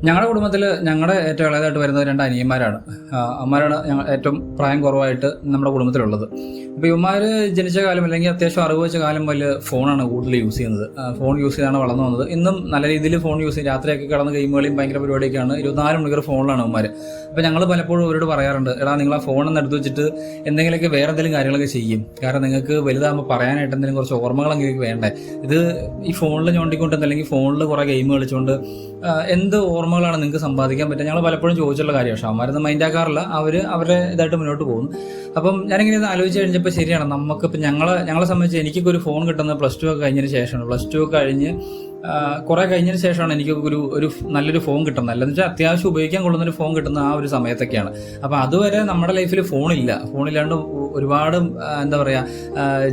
ഞങ്ങളുടെ കുടുംബത്തിൽ ഞങ്ങളുടെ ഏറ്റവും ഇളയതായിട്ട് വരുന്നത് രണ്ട് അനിയന്മാരാണ്. അമ്മമാരാണ് ഞങ്ങൾ ഏറ്റവും പ്രായം കുറവായിട്ട് നമ്മുടെ കുടുംബത്തിലുള്ളത്. അപ്പോൾ ഇവന്മാർ ജനിച്ച കാലം അല്ലെങ്കിൽ അത്യാവശ്യം അറിവ് വെച്ച കാലം മുതൽ ഫോണാണ് കൂടുതൽ യൂസ് ചെയ്യുന്നത്. ഫോൺ യൂസ് ചെയ്താണ് വളർന്നു വന്നത്. ഇന്നും നല്ല രീതിയിൽ ഫോൺ യൂസ് ചെയ്യും. രാത്രിയൊക്കെ കിടന്ന് ഗെയിം കളിയും ഭയങ്കര പരിപാടിയൊക്കെയാണ്. 24 മണിക്കൂർ ഫോണിലാണ് ഇവന്മാർ. അപ്പോൾ ഞങ്ങൾ പലപ്പോഴും അവരോട് പറയാറുണ്ട്, എടാ നിങ്ങൾ ആ ഫോണൊന്ന് എടുത്ത് വെച്ചിട്ട് എന്തെങ്കിലുമൊക്കെ വേറെ എന്തെങ്കിലും കാര്യങ്ങളൊക്കെ ചെയ്യും. കാരണം നിങ്ങൾക്ക് വലുതാകുമ്പോൾ പറയാനായിട്ട് എന്തെങ്കിലും കുറച്ച് ഓർമ്മകളെങ്കിലും വേണ്ടേ. ഇത് ഈ ഫോണിൽ ഞോണ്ടിക്കൊണ്ട് അല്ലെങ്കിൽ ഫോണിൽ കുറേ ഗെയിം കളിച്ചുകൊണ്ട് എന്ത് ഓർമ്മകളാണ് നിങ്ങൾക്ക് സമ്പാദിക്കാൻ പറ്റുക? ഞങ്ങൾ പലപ്പോഴും ചോദിച്ചുള്ള കാര്യമാണ്. പക്ഷേ അവന്മാരൊന്നും മൈൻഡ് ആക്കാറില്ല. അവരെ ഇതായിട്ട് മുന്നോട്ട് പോകുന്നു. അപ്പം ഞാനിങ്ങനെ ഇത് ആലോചിച്ച് കഴിഞ്ഞപ്പോൾ ശരിയാണ്, നമുക്കിപ്പോൾ ഞങ്ങളെ സംബന്ധിച്ച് എനിക്കൊക്കെ ഒരു ഫോൺ കിട്ടുന്നത് +2 ഒക്കെ കഴിഞ്ഞതിന് ശേഷമാണ്. +2 ഒക്കെ കഴിഞ്ഞ് കുറേ കഴിഞ്ഞതിന് ശേഷമാണ് എനിക്ക് ഒരു നല്ലൊരു ഫോൺ കിട്ടുന്നത്. അല്ലെന്ന് വെച്ചാൽ അത്യാവശ്യം ഉപയോഗിക്കാൻ കൊള്ളുന്നൊരു ഫോൺ കിട്ടുന്ന ആ ഒരു സമയത്തൊക്കെയാണ്. അപ്പോൾ അതുവരെ നമ്മുടെ ലൈഫിൽ ഫോണില്ലാണ്ട് ഒരുപാട് എന്താ പറയുക,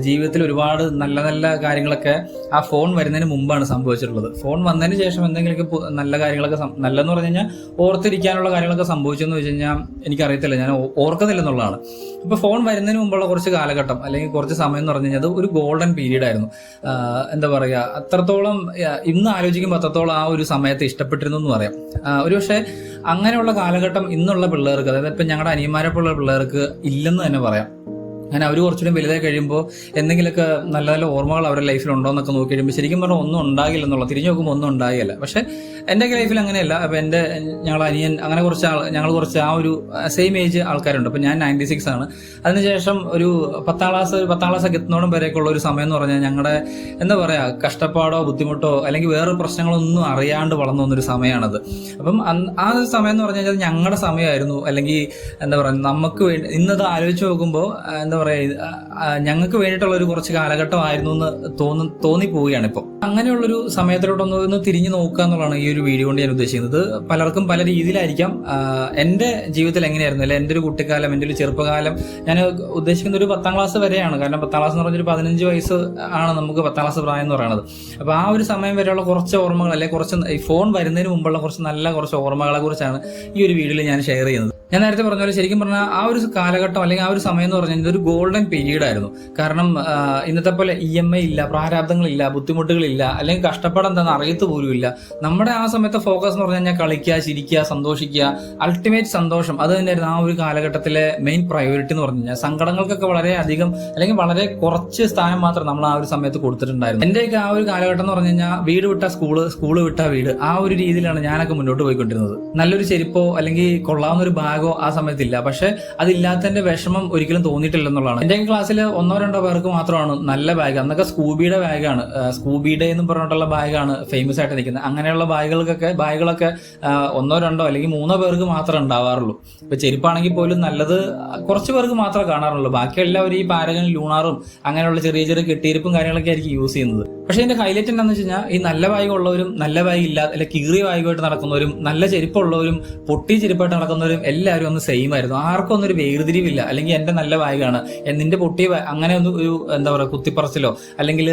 ജീവിതത്തിൽ ഒരുപാട് നല്ല നല്ല കാര്യങ്ങളൊക്കെ ആ ഫോൺ വരുന്നതിന് മുമ്പാണ് സംഭവിച്ചിട്ടുള്ളത്. ഫോൺ വന്നതിന് ശേഷം എന്തെങ്കിലുമൊക്കെ നല്ല കാര്യങ്ങളൊക്കെ നല്ലതെന്ന് പറഞ്ഞു കഴിഞ്ഞാൽ ഓർത്തിരിക്കാനുള്ള കാര്യങ്ങളൊക്കെ സംഭവിച്ചെന്ന് വെച്ച് കഴിഞ്ഞാൽ എനിക്കറിയത്തില്ല, ഞാൻ ഓർക്കുന്നില്ലെന്നുള്ളതാണ്. ഇപ്പോൾ ഫോൺ വരുന്നതിന് മുമ്പുള്ള കുറച്ച് കാലഘട്ടം അല്ലെങ്കിൽ കുറച്ച് സമയം എന്ന് പറഞ്ഞു കഴിഞ്ഞാൽ അത് ഒരു ഗോൾഡൻ പീരീഡ് ആയിരുന്നു. എന്താ പറയുക, അത്രത്തോളം ഇന്ന് ആലോചിക്കുമ്പോൾ അത്രത്തോളം ആ ഒരു സമയത്ത് ഇഷ്ടപ്പെട്ടിരുന്നു എന്ന് പറയാം. ഒരുപക്ഷെ അങ്ങനെയുള്ള കാലഘട്ടം ഇന്നുള്ള പിള്ളേർക്ക്, അതായത് ഇപ്പം ഞങ്ങളുടെ അനിയന്മാരെപ്പോലുള്ള പിള്ളേർക്ക് ഇല്ലെന്ന് തന്നെ പറയാം. അങ്ങനെ അവർ കുറച്ചുകൂടി വലുതായി കഴിയുമ്പോൾ എന്തെങ്കിലുമൊക്കെ നല്ല നല്ല ഓർമ്മകൾ അവരുടെ ലൈഫിൽ ഉണ്ടോ എന്നൊക്കെ നോക്കി കഴിയുമ്പോൾ ശരിക്കും പറഞ്ഞാൽ ഒന്നും ഉണ്ടാകില്ല എന്നുള്ള, തിരിഞ്ഞു നോക്കുമ്പോൾ ഒന്നും ഉണ്ടാകില്ല. പക്ഷേ എൻ്റെ ലൈഫിൽ അങ്ങനെയല്ല. അപ്പോൾ ഞങ്ങളുടെ അനിയൻ അങ്ങനെ ഞങ്ങൾ കുറച്ച് ആ ഒരു സെയിം ഏജ് ആൾക്കാരുണ്ട്. അപ്പോൾ ഞാൻ 96 ആണ്. അതിനുശേഷം ഒരു 10ാം ക്ലാസ് ഒക്കെ എത്തുന്നോടും വരെയൊക്കെയുള്ള ഒരു സമയം എന്ന് പറഞ്ഞാൽ ഞങ്ങളുടെ എന്താ പറയുക, കഷ്ടപ്പാടോ ബുദ്ധിമുട്ടോ അല്ലെങ്കിൽ വേറെ പ്രശ്നങ്ങളൊന്നും അറിയാണ്ട് വളർന്നു വന്നൊരു സമയമാണത്. അപ്പം ആ ഒരു സമയം എന്ന് പറഞ്ഞു കഴിഞ്ഞാൽ ഞങ്ങളുടെ സമയമായിരുന്നു. അല്ലെങ്കിൽ എന്താ പറയുക, നമുക്ക് വേണ്ടി ഇന്നത് ആലോചിച്ച് നോക്കുമ്പോൾ എന്താ പറയുക, ഞങ്ങൾക്ക് വേണ്ടിയിട്ടുള്ള ഒരു കുറച്ച് കാലഘട്ടമായിരുന്നു എന്ന് തോന്നിപ്പോവുകയാണ് ഇപ്പോൾ. അങ്ങനെയുള്ളൊരു സമയത്തിലോട്ടൊന്ന് തിരിഞ്ഞു നോക്കുക എന്നുള്ളതാണ് ഈ ഒരു വീഡിയോ കൊണ്ട് ഞാൻ ഉദ്ദേശിക്കുന്നത്. പലർക്കും പല രീതിയിലായിരിക്കാം. എൻ്റെ ജീവിതത്തിൽ എങ്ങനെയായിരുന്നു, അല്ലെ എൻ്റെ ഒരു കുട്ടിക്കാലം, എൻ്റെ ഒരു ചെറുപ്പകാലം ഞാൻ ഉദ്ദേശിക്കുന്ന ഒരു 10ാം ക്ലാസ് വരെയാണ്. കാരണം 10ാം ക്ലാസ് എന്ന് പറഞ്ഞൊരു 15 വയസ്സ് ആണ് നമുക്ക് 10ാം ക്ലാസ് പ്രായം എന്ന് പറയുന്നത്. അപ്പോൾ ആ ഒരു സമയം വരെയുള്ള കുറച്ച് ഓർമ്മകൾ, അല്ലെങ്കിൽ കുറച്ച് ഈ ഫോൺ വരുന്നതിന് മുമ്പുള്ള കുറച്ച് ഓർമ്മകളെ കുറിച്ചാണ് ഈ ഒരു വീഡിയോയിൽ ഞാൻ ഷെയർ ചെയ്യുന്നത്. ഞാൻ നേരത്തെ പറഞ്ഞ പോലെ ശരിക്കും പറഞ്ഞാൽ ആ ഒരു കാലഘട്ടം അല്ലെങ്കിൽ ആ ഒരു സമയം എന്ന് പറഞ്ഞാൽ ഇതൊരു ഗോൾഡൻ പീരീഡ് ആയിരുന്നു. കാരണം ഇന്നത്തെ പോലെ EMI ഇല്ല, പ്രാരാബ്ദങ്ങളില്ല, ബുദ്ധിമുട്ടുകളില്ല, അല്ലെങ്കിൽ കഷ്ടപ്പാട് എന്താണെന്ന് അറിയത്ത് പോലും ഇല്ല. നമ്മുടെ ആ സമയത്തെ ഫോക്കസ് എന്ന് പറഞ്ഞു കഴിഞ്ഞാൽ കളിക്കുക, ചിരിക്കുക, സന്തോഷിക്കുക, അൾട്ടിമേറ്റ് സന്തോഷം. അത് തന്നെയായിരുന്നു ആ ഒരു കാലഘട്ടത്തിലെ മെയിൻ പ്രയോറിറ്റി എന്ന് പറഞ്ഞു കഴിഞ്ഞാൽ. സങ്കടങ്ങൾക്കൊക്കെ വളരെ അധികം അല്ലെങ്കിൽ വളരെ കുറച്ച് സ്ഥാനം മാത്രം നമ്മൾ ആ ഒരു സമയത്ത് കൊടുത്തിട്ടുണ്ടായിരുന്നു. എന്റെയൊക്കെ ആ ഒരു കാലഘട്ടം എന്ന് പറഞ്ഞു കഴിഞ്ഞാൽ വീട് വിട്ട സ്കൂള് വിട്ട വീട്, ആ ഒരു രീതിയിലാണ് ഞാനൊക്കെ മുന്നോട്ട് പോയിക്കൊണ്ടിരുന്നത്. നല്ലൊരു ചെരുപ്പോ അല്ലെങ്കിൽ കൊള്ളാവുന്ന ഒരു ബാഗോ ആ സമയത്തില്ല. പക്ഷെ അതില്ലാത്തതിന്റെ വിഷമം ഒരിക്കലും തോന്നിയിട്ടില്ലെന്നുള്ളതാണ്. എന്റെ ക്ലാസ്സിൽ 1-2 പേർക്ക് മാത്രമാണ് നല്ല ബാഗ്. അന്നൊക്കെ സ്കൂബിയുടെ ബാഗാണ്, സ്കൂബിയുടെ എന്ന് പറഞ്ഞിട്ടുള്ള ബാഗാണ് ഫേമസ് ആയിട്ട് നിൽക്കുന്നത്. അങ്ങനെയുള്ള ബാഗുകളൊക്കെ 1-2 അല്ലെങ്കിൽ 3 പേർക്ക് മാത്രമേ ഉണ്ടാവാറുള്ളൂ. ഇപ്പൊ ചെരുപ്പാണെങ്കിൽ പോലും നല്ലത് കുറച്ച് പേർക്ക് മാത്രമേ കാണാറുള്ളൂ. ബാക്കി എല്ലാവരും ഈ പാരഗൺ, ലൂണാറും അങ്ങനെയുള്ള ചെറിയ ചെറിയ കെട്ടിയിരിപ്പും കാര്യങ്ങളൊക്കെ ആയിരിക്കും യൂസ് ചെയ്യുന്നത്. പക്ഷെ ഇതിന്റെ ഹൈലൈറ്റ് എന്താണെന്ന് വെച്ച് കഴിഞ്ഞാൽ ഈ നല്ല ബാഗ് ഉള്ളവരും നല്ല ബാഗ് ഇല്ല അല്ലെങ്കിൽ കീറിയ ബാഗുമായിട്ട് നടക്കുന്നവരും നല്ല ചെരുപ്പുള്ളവരും പൊട്ടി ചെരുപ്പായിട്ട് നടക്കുന്നവരും എല്ലാവരും ഒന്ന് സെയിം ആയിരുന്നു. ആർക്കും ഒന്നും ഒരു വേർതിരിവില്ല. അല്ലെങ്കിൽ എന്റെ നല്ല ബാഗാണ്, നിന്റെ പൊട്ടിയ അങ്ങനെ ഒന്നും ഒരു എന്താ പറയുക കുത്തിപ്പറച്ചിലോ അല്ലെങ്കിൽ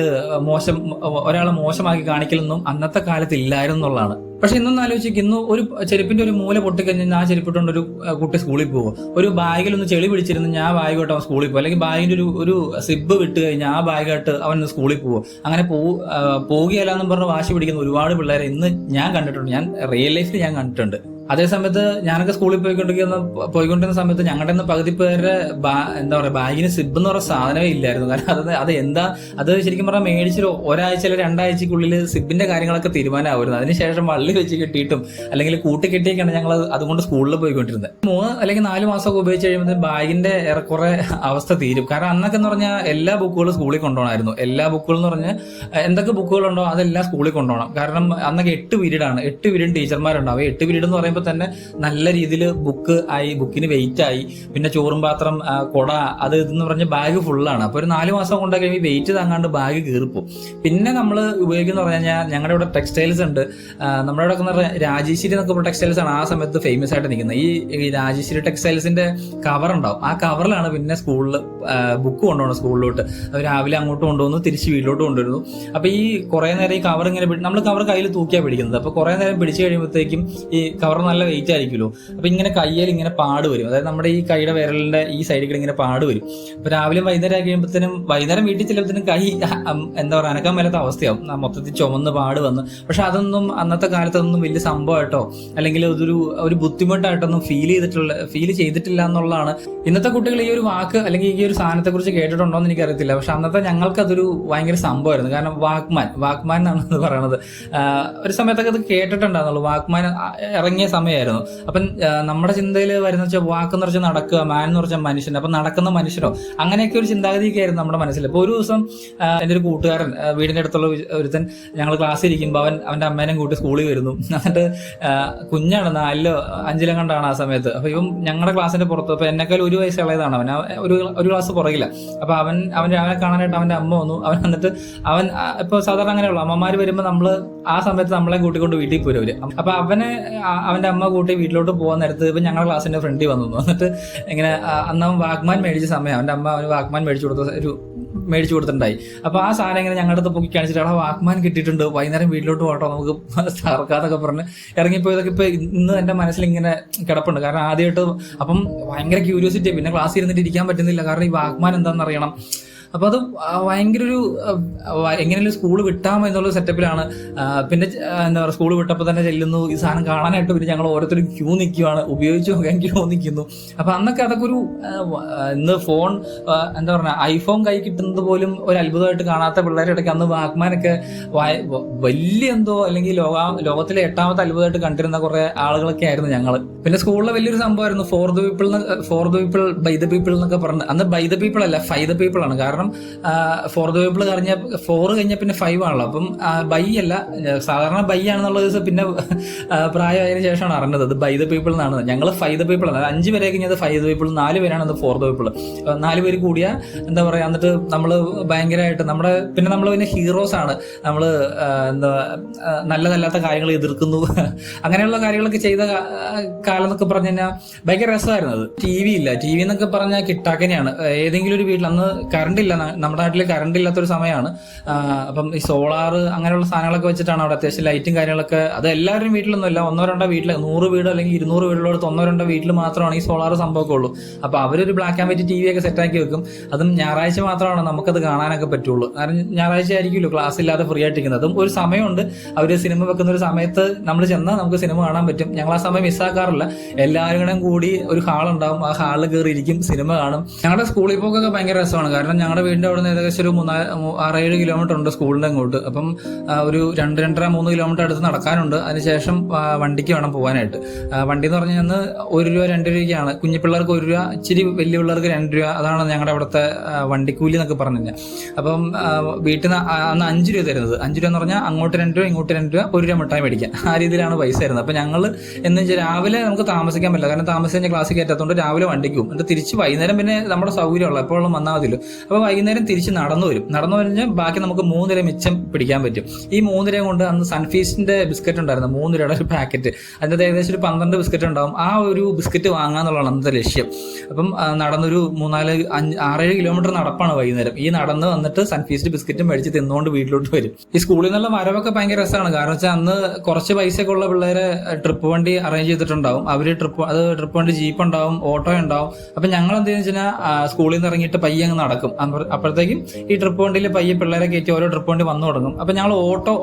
ഒരാളെ മോശമാക്കി കാണിക്കലൊന്നും അന്നത്തെ കാലത്ത് ഇല്ലായിരുന്നു എന്നുള്ളതാണ്. പക്ഷെ ഇന്നൊന്നും ആലോചിക്കും, ഇന്ന് ഒരു ചെരുപ്പിന്റെ ഒരു മൂല പൊട്ടിക്കഴിഞ്ഞാൽ ആ ചെരുപ്പിട്ടുകൊണ്ട് ഒരു കുട്ടി സ്കൂളിൽ പോകും. ഒരു ബാഗിലൊന്ന് ചെളി പിടിച്ചിരുന്ന് ഞാൻ ബാഗായിട്ട് അവൻ സ്കൂളിൽ പോകും. അല്ലെങ്കിൽ ബാഗിന്റെ ഒരു സിബ് വിട്ട് കഴിഞ്ഞാൽ ആ ബാഗായിട്ട് അവൻ സ്കൂളിൽ പോകും. അങ്ങനെ പോവുകയല്ല എന്നും പറഞ്ഞ് വാശി പിടിക്കുന്ന ഒരുപാട് പിള്ളേരെ ഇന്ന് ഞാൻ കണ്ടിട്ടുണ്ട്. ഞാൻ റിയൽ ലൈഫിൽ ഞാൻ കണ്ടിട്ടുണ്ട്. അതേ സമയത്ത് ഞാനൊക്കെ സ്കൂളിൽ പോയിക്കൊണ്ടിരുന്ന സമയത്ത് ഞങ്ങളുടെ പകുതി പേരുടെ എന്താ പറയുക ബാഗിന് സിബ് എന്ന് പറയുന്ന സാധനമേ ഇല്ലായിരുന്നു. കാരണം അത് ശരിക്കും പറഞ്ഞാൽ മേടിച്ചൊരു ഒരാഴ്ച അല്ലെങ്കിൽ 2 ആഴ്ചക്കുള്ളിൽ സിബിന്റെ കാര്യങ്ങളൊക്കെ തീരുമാനമായിരുന്നു. അതിനുശേഷം വള്ളി വെച്ച് കെട്ടിയിട്ടും അല്ലെങ്കിൽ കൂട്ടിക്കെട്ടിയൊക്കെയാണ് ഞങ്ങൾ അതുകൊണ്ട് സ്കൂളിൽ പോയിക്കൊണ്ടിരുന്നത്. 3 അല്ലെങ്കിൽ 4 മാസമൊക്കെ ഉപയോഗിച്ച് കഴിയുമ്പോൾ ബാഗിന്റെ ഏറെക്കുറെ അവസ്ഥ തീരും. കാരണം അന്നൊക്കെ എന്ന് പറഞ്ഞാൽ എല്ലാ ബുക്കുകളും സ്കൂളിൽ കൊണ്ടുപോകണമായിരുന്നു. എല്ലാ ബുക്കുകളും എന്ന് പറഞ്ഞാൽ എന്തൊക്കെ ബുക്കുകളുണ്ടോ അതെല്ലാം സ്കൂളിൽ കൊണ്ടുപോകണം. കാരണം അന്നൊക്കെ 8 പീരീഡാണ്. 8 പീരീഡ് ടീച്ചർമാരുണ്ടാവും. 8 പീരീഡ് എന്ന് പറയുമ്പോൾ തന്നെ നല്ല രീതിയിൽ ബുക്കിന് വെയിറ്റ് ആയി. പിന്നെ ചോറും പാത്രം, കൊട, അത് ഇതെന്ന് പറഞ്ഞ ബാഗ് ഫുള്ളാണ്. അപ്പോൾ ഒരു 4 മാസം കൊണ്ടൊക്കെ ഈ വെയിറ്റ് താങ്ങാണ്ട് ബാഗ് കീറിപ്പോ. പിന്നെ നമ്മൾ ഉപയോഗിക്കുന്ന പറഞ്ഞു കഴിഞ്ഞാൽ ഞങ്ങളുടെ ഇവിടെ ടെക്സ്റ്റൈൽസ് ഉണ്ട്. നമ്മുടെ ഇവിടെ പറഞ്ഞാൽ രാജേശ്വരി എന്നൊക്കെ ടെക്സ്റ്റൈൽസ് ആണ് ആ സമയത്ത് ഫേമസ് ആയിട്ട് നിൽക്കുന്നത്. ഈ രാജേശ്വരി ടെക്സ്റ്റൈൽസിന്റെ കവർ ഉണ്ടാവും. ആ കവറിലാണ് പിന്നെ സ്കൂളിൽ ബുക്ക് കൊണ്ടുപോകണം. സ്കൂളിലോട്ട് അവർ രാവിലെ അങ്ങോട്ട് കൊണ്ടുവന്ന് തിരിച്ച് വീട്ടിലോട്ട് കൊണ്ടുവരുന്നു. അപ്പൊ ഈ കുറെ നേരം ഈ കവർ ഇങ്ങനെ നമ്മൾ കവർ കയ്യിൽ തൂക്കിയാണ് പിടിക്കുന്നത്. അപ്പൊ കുറെ നേരം പിടിച്ചു കഴിയുമ്പോഴത്തേക്കും ഈ കവർ നല്ല വെയിറ്റ് ആയിരിക്കുമല്ലോ. അപ്പൊ ഇങ്ങനെ കയ്യിൽ ഇങ്ങനെ പാട് വരും, അതായത് നമ്മുടെ ഈ കൈയുടെ വിരലിന്റെ ഈ സൈഡിൽ ഇങ്ങനെ പാട് വരും. അപ്പൊ രാവിലെ വൈകുന്നേരം ആയി കഴിയുമ്പോഴത്തേനും, വൈകുന്നേരം വീട്ടിൽ ചെല്ലുമ്പോഴത്തേനും കൈ എന്താ പറയുക അനക്കാൻ മേലാത്ത അവസ്ഥയാവും, മൊത്തത്തിൽ ചുമന്ന് പാട് വന്ന്. പക്ഷെ അതൊന്നും അന്നത്തെ കാലത്തൊന്നും വലിയ സംഭവമായിട്ടോ അല്ലെങ്കിൽ ഒരു ബുദ്ധിമുട്ടായിട്ടൊന്നും ഫീൽ ചെയ്തിട്ടില്ല എന്നുള്ളതാണ്. ഇന്നത്തെ കുട്ടികൾ ഈ ഒരു വാക്ക് അല്ലെങ്കിൽ ഈ ഒരു സാധനത്തെ കുറിച്ച് കേട്ടിട്ടുണ്ടോ എന്ന് എനിക്കറിയത്തില്ല. പക്ഷെ അന്നത്തെ ഞങ്ങൾക്ക് അതൊരു ഭയങ്കര സംഭവമായിരുന്നു. കാരണം വാക്മാൻ എന്നാണ് പറയണത്. ഒരു സമയത്തൊക്കെ അത് കേട്ടിട്ടുണ്ടായിരുന്നുള്ളൂ. വാക്മാൻ ഇറങ്ങിയ സമയമായിരുന്നു. അപ്പം നമ്മുടെ ചിന്തയിൽ വരുന്ന വെച്ചാൽ വാക്കെന്ന് പറഞ്ഞാൽ നടക്കുക, മാൻ എന്ന് പറഞ്ഞാൽ മനുഷ്യൻ, അപ്പൊ നടക്കുന്ന മനുഷ്യരോ അങ്ങനെയൊക്കെ ഒരു ചിന്താഗതിയൊക്കെ ആയിരുന്നു നമ്മുടെ മനസ്സിൽ. ഇപ്പോൾ ഒരു ദിവസം എൻ്റെ ഒരു കൂട്ടുകാരൻ, വീടിൻ്റെ അടുത്തുള്ള ഒരുത്തൻ, ഞങ്ങൾ ക്ലാസ്സിൽ ഇരിക്കുമ്പോൾ അവൻ്റെ അമ്മേനെ കൂട്ടി സ്കൂളിൽ വരുന്നു. എന്നിട്ട് കുഞ്ഞാണ്, 4 5 കണ്ടാണ് ആ സമയത്ത്. അപ്പൊ ഇവൻ ഞങ്ങളുടെ ക്ലാസ്സിന്റെ പുറത്ത്, അപ്പൊ എന്നെക്കാൾ 1 വയസ്സ് ഇളയതാണ് അവൻ, ഒരു ക്ലാസ് പുറകില്ല. അപ്പൊ അവൻ രാവിലെ കാണാനായിട്ട് അവന്റെ അമ്മ വന്നു. അവൻ വന്നിട്ട് ഇപ്പൊ സാധാരണ അങ്ങനെയുള്ള അമ്മമാര് വരുമ്പോൾ നമ്മള് ആ സമയത്ത് നമ്മളെ കൂട്ടിക്കൊണ്ട് വീട്ടിൽ പോരും അവര്. അപ്പൊ അവന്റെ അമ്മ കൂട്ടി വീട്ടിലോട്ട് പോകുന്ന നേരത്ത് ഇപ്പൊ ഞങ്ങളുടെ ക്ലാസ്സിന്റെ ഫ്രണ്ടിൽ വന്നു. എന്നിട്ട് ഇങ്ങനെ അന്ന് അവൻ വാക്മാൻ മേടിച്ച സമയം അവന്റെ അമ്മ അവന് വാക്മാൻ മേടിച്ചു കൊടുത്തിട്ടുണ്ടായി. അപ്പൊ ആ സാധനം ഇങ്ങനെ ഞങ്ങളുടെ അടുത്ത് പൊക്കി കാണിച്ചിട്ട് അവിടെ വാക്മാൻ കിട്ടിയിട്ടുണ്ട്, വൈകുന്നേരം വീട്ടിലോട്ട് പോകട്ടോ നമുക്ക് തറക്കാന്നൊക്കെ പറഞ്ഞ് ഇറങ്ങിപ്പോയതൊക്കെ ഇപ്പൊ ഇന്ന് എന്റെ മനസ്സിൽ ഇങ്ങനെ കിടപ്പുണ്ട്. കാരണം ആദ്യമായിട്ട് അപ്പം ഭയങ്കര ക്യൂരിയോസിറ്റി, പിന്നെ ക്ലാസ്സിൽ ഇരുന്നിട്ട് ഇരിക്കാൻ പറ്റുന്നില്ല, കാരണം ഈ വാക്മാൻ എന്താണെന്ന് അറിയണം. അപ്പൊ അത് ഭയങ്കര ഒരു എങ്ങനെയും സ്കൂൾ വിട്ടാമോ എന്നുള്ള സെറ്റപ്പിലാണ്. പിന്നെ എന്താ പറയുക, സ്കൂൾ വിട്ടപ്പോൾ തന്നെ ചെല്ലുന്നു, ഈ സാധനം കാണാനായിട്ട് പിന്നെ ഞങ്ങൾ ഓരോരുത്തരും ക്യൂ നിൽക്കുവാണ്, ഉപയോഗിച്ച് നോക്കാൻ ക്യൂ നിൽക്കുന്നു. അപ്പൊ അന്നൊക്കെ അതൊക്കെ ഒരു ഇന്ന് ഫോൺ എന്താ പറയുക ഐഫോൺ കൈ കിട്ടുന്നത് പോലും ഒരു അത്ഭുതമായിട്ട് കാണാത്ത പിള്ളേരുടെ ഇടയ്ക്ക് അന്ന് വാക്മാനൊക്കെ വലിയ എന്തോ അല്ലെങ്കിൽ ലോകത്തിലെ 8ാമത്തെ അത്ഭുതമായിട്ട് കണ്ടിരുന്ന കുറെ ആളുകളൊക്കെ ആയിരുന്നു ഞങ്ങൾ. പിന്നെ സ്കൂളിലെ വലിയൊരു സംഭവമായിരുന്നു for the people by the people എന്നൊക്കെ പറഞ്ഞ്. അന്ന് ബൈ ദ പീപ്പിൾ അല്ല, ഫൈ ദ പീപ്പിൾ ആണ്. കാരണം ഫോർ ദ പീപ്പിൾ കഴിഞ്ഞ 4 കഴിഞ്ഞ പിന്നെ 5 ആണല്ലോ. അപ്പം ബൈ അല്ല, സാധാരണ ബൈ ആണെന്നുള്ള ദിവസം പിന്നെ പ്രായമായതിനു ശേഷമാണ് അറിഞ്ഞത് അത് ബൈ ദ പീപ്പിൾ എന്നാണ്. ഞങ്ങൾ ഫൈ ദ പീപ്പിൾ ആണ്. 5 പേരെ കഴിഞ്ഞത് ഫൈ ദ പീപ്പിൾ, 4 പേരാണ് ഫോർ ദ പീപ്പിൾ. 4 പേര് കൂടിയ എന്താ പറയാ, എന്നിട്ട് നമ്മള് ഭയങ്കരമായിട്ട് പിന്നെ ഹീറോസ് ആണ്. നമ്മള് എന്താ നല്ലതല്ലാത്ത കാര്യങ്ങൾ എതിർക്കുന്നു, അങ്ങനെയുള്ള കാര്യങ്ങളൊക്കെ ചെയ്ത കാലം എന്നൊക്കെ പറഞ്ഞു കഴിഞ്ഞാൽ ഭയങ്കര രസമായിരുന്നു. അത് ടി വി എന്നൊക്കെ പറഞ്ഞാൽ കിട്ടാക്കനെയാണ്. ഏതെങ്കിലും ഒരു വീട്ടിൽ അന്ന് കറണ്ട് ഇല്ല, നമ്മുടെ നാട്ടിൽ കറണ്ട് ഇല്ലാത്തൊരു സമയമാണ്. അപ്പം ഈ സോളാർ അങ്ങനെയുള്ള സാധനങ്ങളൊക്കെ വെച്ചിട്ടാണ് അവിടെ അത്യാവശ്യം ലൈറ്റും കാര്യങ്ങളൊക്കെ. അത് എല്ലാവരും വീട്ടിലൊന്നുമില്ല, 1-2 വീട്ടിൽ, 100 വീട് അല്ലെങ്കിൽ 200 വീടുള്ളടുത്ത് 1-2 വീട്ടിൽ മാത്രമാണ് ഈ സോളാർ സംഭവമൊക്കെ ഉള്ളൂ. അപ്പൊ അവരൊരു black and white T V ഒക്കെ സെറ്റാക്കി വെക്കും. അതും ഞായറാഴ്ച മാത്രമാണ് നമുക്കത് കാണാനൊക്കെ പറ്റുള്ളൂ. കാരണം ഞായറാഴ്ച ആയിരിക്കുമല്ലോ ക്ലാസ് ഇല്ലാതെ ഫ്രീ ആയിട്ടിരിക്കുന്നത്. അതും ഒരു സമയമുണ്ട്, അവർ സിനിമ വെക്കുന്ന ഒരു സമയത്ത് നമ്മൾ ചെന്നാൽ നമുക്ക് സിനിമ കാണാൻ പറ്റും. ഞങ്ങൾ ആ സമയം മിസ്സാക്കാറില്ല. എല്ലാവരും കൂടി ഒരു ഹാളുണ്ടാവും, ആ ഹാളിൽ കയറിയിരിക്കും, സിനിമ കാണും. ഞങ്ങളുടെ സ്കൂളിൽ പോക്കൊക്കെ ഭയങ്കര രസമാണ്. കാരണം ഞങ്ങളുടെ വീടിന്റെ അവിടെ നിന്ന് ഏകദേശം ഒരു 6-7 കിലോമീറ്റർ ഉണ്ട് സ്കൂളിന്റെ അങ്ങോട്ട്. അപ്പം ഒരു 2-2.5-3 കിലോമീറ്റർ അടുത്ത് നടക്കാനുണ്ട്. അതിനുശേഷം വണ്ടിക്ക് വേണം പോകാനായിട്ട്. വണ്ടി എന്ന് പറഞ്ഞാൽ അന്ന് 1 രൂപ 2 രൂപയ്ക്കാണ്. കുഞ്ഞു പിള്ളേർക്ക് 1 രൂപ, ഇച്ചിരി വലിയ പിള്ളേർക്ക് 2 രൂപ. അതാണ് ഞങ്ങളുടെ അവിടുത്തെ വണ്ടിക്കൂലി എന്നൊക്കെ പറഞ്ഞു കഴിഞ്ഞാൽ. അപ്പം വീട്ടിൽ നിന്ന് അന്ന് 5 രൂപ തരുന്നത്. 5 രൂപ എന്ന് പറഞ്ഞാൽ അങ്ങോട്ട് 2 രൂപ ഇങ്ങോട്ട് 2 രൂപ, 1 രൂപ മിഠായി മേടിക്കാൻ. ആ രീതിയിലാണ് പൈസ തരുന്നത്. അപ്പൊ ഞങ്ങൾ എന്ന് വെച്ചാൽ രാവിലെ നമുക്ക് താമസിക്കാൻ പറ്റില്ല, കാരണം താമസിച്ച് കഴിഞ്ഞാൽ ക്ലാസ്സിൽ കയറ്റാത്തതുകൊണ്ട് രാവിലെ വണ്ടിക്ക് പോകും. എന്നിട്ട് തിരിച്ച് വൈകുന്നേരം പിന്നെ നമ്മുടെ സൗകര്യമുള്ള എപ്പോഴും വന്നാൽ മതിയല്ലോ. അപ്പൊ വൈകുന്നേരം തിരിച്ച് നടന്നു കഴിഞ്ഞാൽ ബാക്കി നമുക്ക് 3 രൂപ മിച്ചം പിടിക്കാൻ പറ്റും. ഈ 3 രൂപ കൊണ്ട് അന്ന് സൺഫീസ്റ്റിന്റെ ബിസ്ക്കറ്റ് ഉണ്ടായിരുന്നു, 3 രൂപയുടെ ഒരു പാക്കറ്റ്. അതിൻ്റെ ഏകദേശം ഒരു 12 ബിസ്ക്കറ്റ് ഉണ്ടാവും. ആ ഒരു ബിസ്ക്കറ്റ് വാങ്ങാന്നുള്ളതാണ് അന്നത്തെ ലക്ഷ്യം. അപ്പം നടന്നൊരു 6-7 കിലോമീറ്റർ നടപ്പാണ് വൈകുന്നേരം. ഈ നടന്ന് വന്നിട്ട് സൺഫീസ്റ്റ് ബിസ്ക്കറ്റും മേടിച്ച് തിന്നുകൊണ്ട് വീട്ടിലോട്ട് വരും. ഈ സ്കൂളിൽ നിന്നുള്ള വരവൊക്കെ ഭയങ്കര രസമാണ്. കാരണം വെച്ചാൽ അന്ന് കുറച്ച് പൈസയൊക്കെ ഉള്ള പിള്ളേരെ ട്രിപ്പ് വണ്ടി അറേഞ്ച് ചെയ്തിട്ടുണ്ടാവും. അവര് ട്രിപ്പ് വണ്ടി ജീപ്പ് ഉണ്ടാവും, ഓട്ടോ ഉണ്ടാവും. അപ്പൊ ഞങ്ങൾ എന്ത് വെച്ചാൽ സ്കൂളിൽ നിന്ന് ഇറങ്ങിയിട്ട് പയ്യെ അങ്ങ് നടക്കും. അപ്പോഴത്തേക്കും ഈ ട്രിപ്പ് വണ്ടിയിൽ പയ്യെ പിള്ളേരെ കയറ്റി ഓരോ ട്രിപ്പ് വണ്ടി വന്നു തുടങ്ങും. അപ്പൊ ഞങ്ങൾ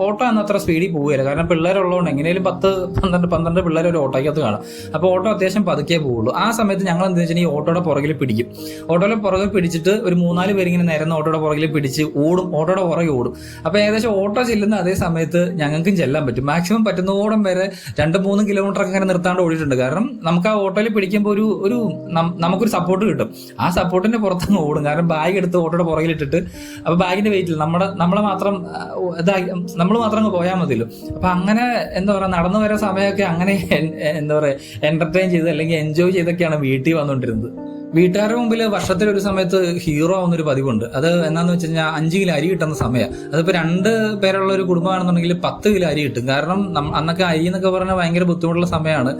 ഓട്ടോ അന്ന് അത്ര സ്പീഡിൽ പോവുകയില്ല, കാരണം പിള്ളേരുള്ളതുകൊണ്ട് എങ്ങനെയും 10-12 പിള്ളേർ ഒരു ഓട്ടോയ്ക്കകത്ത് കാണും. അപ്പോൾ ഓട്ടോ അത്യാവശ്യം പതുക്കെ പോവുള്ളൂ. ആ സമയത്ത് ഞങ്ങൾ എന്താ വെച്ചാൽ ഈ ഓട്ടോയുടെ പുറകിൽ പിടിക്കും. ഓട്ടോയുടെ പുറകിൽ പിടിച്ചിട്ട് ഒരു 3-4 പേരിങ്ങനെ നിരന്ന് ഓട്ടോയുടെ പുറകിൽ പിടിച്ച് ഓടും, ഓട്ടോയുടെ പുറകെ ഓടും. അപ്പൊ ഏകദേശം ഓട്ടോ ചെല്ലുന്ന അതേ സമയത്ത് ഞങ്ങൾക്കും ചെല്ലാൻ പറ്റും. മാക്സിമം പറ്റുന്നോടം വരെ 2-3 കിലോമീറ്റർ ഒക്കെ അങ്ങനെ നിർത്താണ്ട് ഓടിയിട്ടുണ്ട്. കാരണം നമുക്ക് ആ ഓട്ടോയിൽ പിടിക്കുമ്പോൾ നമുക്കൊരു സപ്പോർട്ട് കിട്ടും. ആ സപ്പോർട്ടിന്റെ പുറത്തങ്ങ് ഓടും. കാരണം ബാഗ് എടുത്ത് ഓട്ടോയുടെ പുറകിലിട്ടിട്ട്, അപ്പൊ ബാഗിന്റെ വെയിറ്റിൽ നമ്മൾ മാത്രം അങ്ങ് പോയാൽ മതിയല്ലോ. അപ്പൊ അങ്ങനെ എന്താ പറയാ, നടന്നു വരുന്ന സമയമൊക്കെ അങ്ങനെ എന്താ പറയാ എന്റർടൈൻ ചെയ്ത് അല്ലെങ്കിൽ എൻജോയ് ചെയ്തൊക്കെയാണ് വീട്ടിൽ വന്നുകൊണ്ടിരുന്നത്. വീട്ടുകാരുടെ മുമ്പിൽ വർഷത്തിൽ ഒരു സമയത്ത് ഹീറോ ആവുന്നൊരു പതിവുണ്ട്. അത് എന്നാന്ന് വെച്ച് കഴിഞ്ഞാൽ 5 കിലോ അരി കിട്ടുന്ന സമയം. അതിപ്പോൾ 2 പേരുള്ള ഒരു കുടുംബമാണെന്നുണ്ടെങ്കിൽ 10 കിലോ അരി കിട്ടും. കാരണം അന്നൊക്കെ അരി എന്നൊക്കെ പറഞ്ഞാൽ ഭയങ്കര ബുദ്ധിമുട്ടുള്ള സമയമാണ്.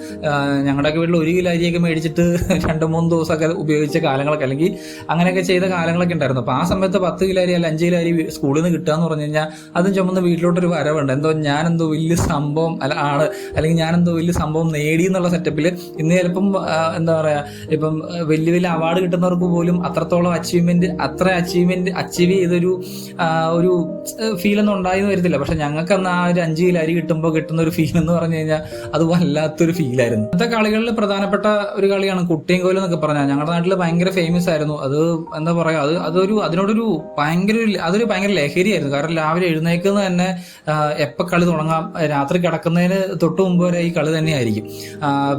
ഞങ്ങളുടെയൊക്കെ വീട്ടിൽ 1 കിലോ അരിയൊക്കെ മേടിച്ചിട്ട് 2-3 ദിവസമൊക്കെ ഉപയോഗിച്ച കാലങ്ങളൊക്കെ, അല്ലെങ്കിൽ അങ്ങനെയൊക്കെ ചെയ്ത കാലങ്ങളൊക്കെ ഉണ്ടായിരുന്നു. അപ്പോൾ ആ സമയത്ത് 10 കിലോ അരി അല്ല 5 കിലോ അരി സ്കൂളിൽ നിന്ന് കിട്ടുക എന്ന് പറഞ്ഞു കഴിഞ്ഞാൽ അതും ചുമന്ന് വീട്ടിലോട്ടൊരു വരവുണ്ട്. ഞാനെന്തോ വലിയ സംഭവം ആണ്, അല്ലെങ്കിൽ ഞാനെന്തോ വലിയ സംഭവം നേടി എന്നുള്ള സെറ്റപ്പിൽ. ഇന്ന് ചിലപ്പം എന്താ പറയുക, ഇപ്പം വലിയ വലിയ അവാർഡ് കിട്ടുന്നവർക്ക് പോലും അത്രത്തോളം അച്ചീവ് ചെയ്തൊരു ഒരു ഫീലൊന്നും ഉണ്ടായിന്ന് വരത്തില്ല. പക്ഷെ ഞങ്ങൾക്ക് അന്ന് ആ ഒരു 5 കിലോ അരി കിട്ടുമ്പോൾ കിട്ടുന്ന ഒരു ഫീൽ എന്ന് പറഞ്ഞു കഴിഞ്ഞാൽ അത് വല്ലാത്തൊരു ഫീലായിരുന്നു. ഇന്നത്തെ കളികളിൽ പ്രധാനപ്പെട്ട ഒരു കളിയാണ് കുട്ടിയും കോലും എന്നൊക്കെ പറഞ്ഞാൽ ഞങ്ങളുടെ നാട്ടിൽ ഭയങ്കര ഫേമസ് ആയിരുന്നു. അത് എന്താ പറയാ, അതൊരു ഭയങ്കര ലഹരിയായിരുന്നു. കാരണം രാവിലെ എഴുന്നേക്കുന്നത് തന്നെ എപ്പോൾ കളി തുടങ്ങാം, രാത്രി കിടക്കുന്നതിന് തൊട്ട് മുമ്പ് വരെ ഈ കളി തന്നെയായിരിക്കും.